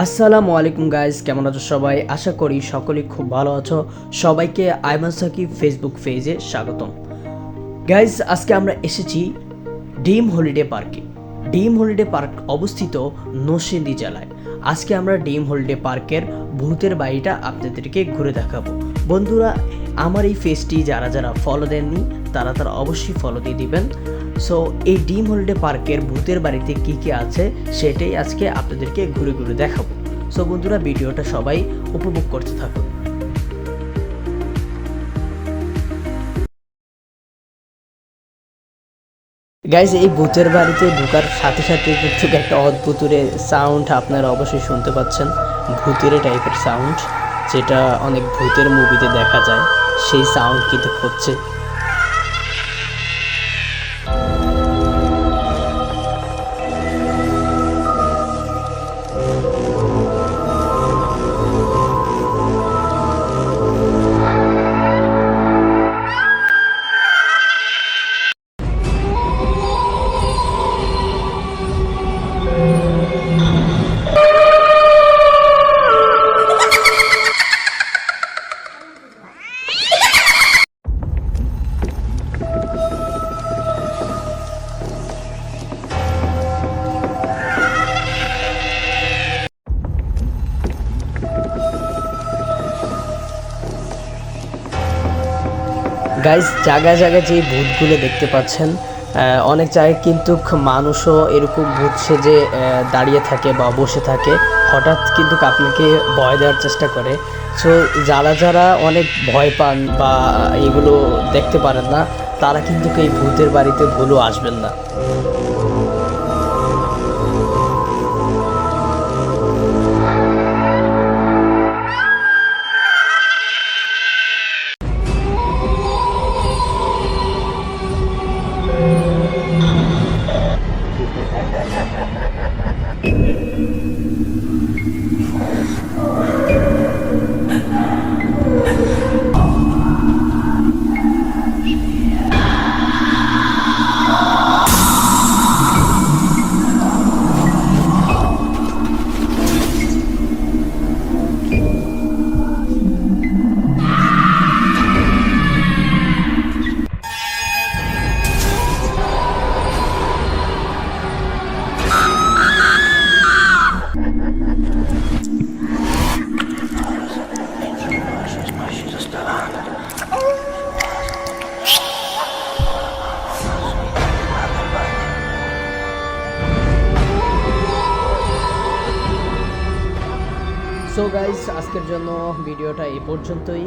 আসসালামু আলাইকুম গাইস, কেমন আছো সবাই? আশা করি সকলেই খুব ভালো আছো। সবাইকে আইমান সাকিব ফেসবুক পেজে স্বাগতম। গাইস, আজকে আমরা এসেছি ডিম হলিডে পার্কে। ডিম হলিডে পার্ক অবস্থিত নরসিংদী জেলায়। আজকে আমরা ডিম হলিডে পার্কের ভূতের বাড়িটা আপনাদেরকে ঘুরে দেখাবো। বন্ধুরা, আমার এই পেজটি যারা যারা ফলো দেননি তারা অবশ্যই ফলো দিয়ে দিবেন। সো এই ডিম হলিডে পার্কের ভূতের বাড়িতে কী কী আছে সেটাই আজকে আপনাদেরকে ঘুরে ঘুরে দেখাবো। সো বন্ধুরা, ভিডিওটা সবাই উপভোগ করতে থাকুন। গাইজ, এই ভূতের বাড়িতে ঢোকার সাথে সাথে কিন্তু একটা অদ্ভুতুরে সাউন্ড আপনারা অবশ্যই শুনতে পাচ্ছেন। ভূতেরে টাইপের সাউন্ড, যেটা অনেক ভূতের মুভিতে দেখা যায়, সেই সাউন্ড কিন্তু হচ্ছে। গাইজ, জায়গায় জায়গায় যে ভূতগুলো দেখতে পাচ্ছেন, অনেক জায়গায় কিন্তু মানুষও এরকম ভূত সেজে দাঁড়িয়ে থাকে বা বসে থাকে। হঠাৎ কিন্তু আপনাকে ভয় দেওয়ার চেষ্টা করে। সো যারা যারা অনেক ভয় পান বা এগুলো দেখতে পারেন না, তারা কিন্তু এই ভূতের বাড়িতে ভুলেও আসবেন না। সো গাইস, আজকের জন্য ভিডিওটা এই পর্যন্তই।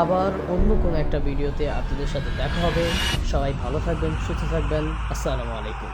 আবার অন্য কোনো একটা ভিডিওতে আপনাদের সাথে দেখা হবে। সবাই ভালো থাকবেন, সুস্থ থাকবেন। আসসালামু আলাইকুম।